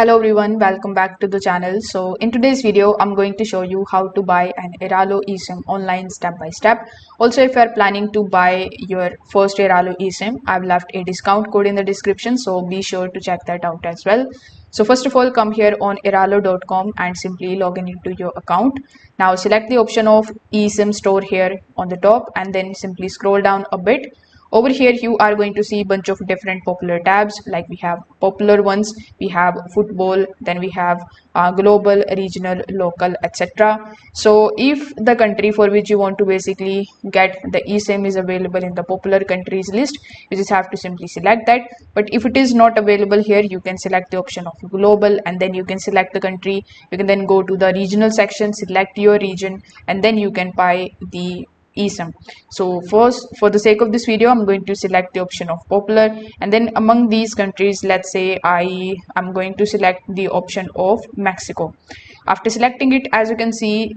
Hello everyone, welcome back to the channel. So in today's video, I'm going to show you how to buy an Airalo eSIM online step by step. Also, if you are planning to buy your first Airalo eSIM, I've left a discount code in the description, so be sure to check that out as well. So first of all, come here on airalo.com and simply log in into your account. Now select the option of eSIM store here on the top and then simply scroll down a bit. Over here you are going to see a bunch of different popular tabs, like we have popular ones, we have football, then we have global, regional, local, etc. So if the country for which you want to basically get the eSIM is available in the popular countries list, you just have to simply select that. But if it is not available here, you can select the option of global and then you can select the country. You can then go to the regional section, select your region, and then you can buy the eSIM. So first, for the sake of this video, I'm going to select the option of popular, and then among these countries, let's say I am going to select the option of Mexico. After selecting it, as you can see,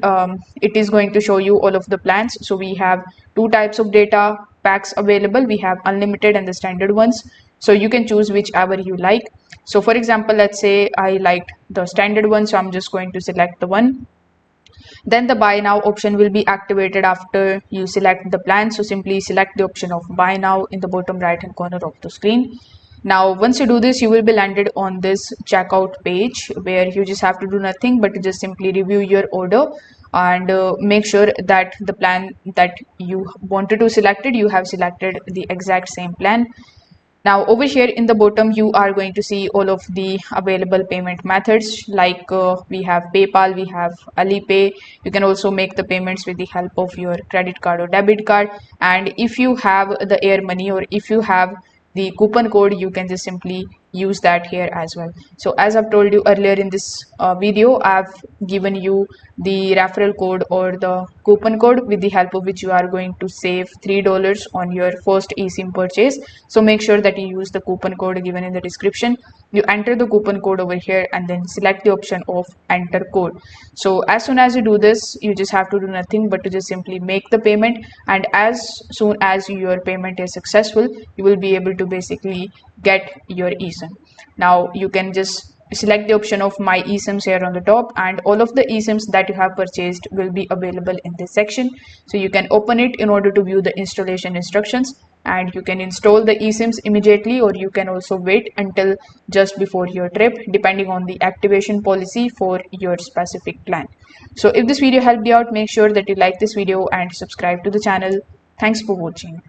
it is going to show you all of the plans. So we have two types of data packs available. We have unlimited and the standard ones, so you can choose whichever you like. So for example, let's say I liked the standard one, so I'm just going to select the one. Then the buy now option will be activated after you select the plan. So simply select the option of buy now in the bottom right hand corner of the screen. Now once you do this, you will be landed on this checkout page where you just have to do nothing but to just simply review your order and make sure that the plan that you wanted to select it, you have selected the exact same plan. Now over here in the bottom, you are going to see all of the available payment methods, like we have PayPal, we have Alipay. You can also make the payments with the help of your credit card or debit card. And if you have the Air Money or if you have the coupon code, you can just simply use that here as well. So as I've told you earlier in this video, I've given you the referral code or the coupon code with the help of which you are going to save $3 on your first eSIM purchase. So make sure that you use the coupon code given in the description. You enter the coupon code over here and then select the option of enter code. So as soon as you do this, you just have to do nothing but to just simply make the payment, and as soon as your payment is successful, you will be able to basically get your eSIM. Now you can just select the option of my eSIMs here on the top, and all of the eSIMs that you have purchased will be available in this section. So you can open it in order to view the installation instructions, and you can install the eSIMs immediately, or you can also wait until just before your trip depending on the activation policy for your specific plan. So if this video helped you out, make sure that you like this video and subscribe to the channel. Thanks for watching.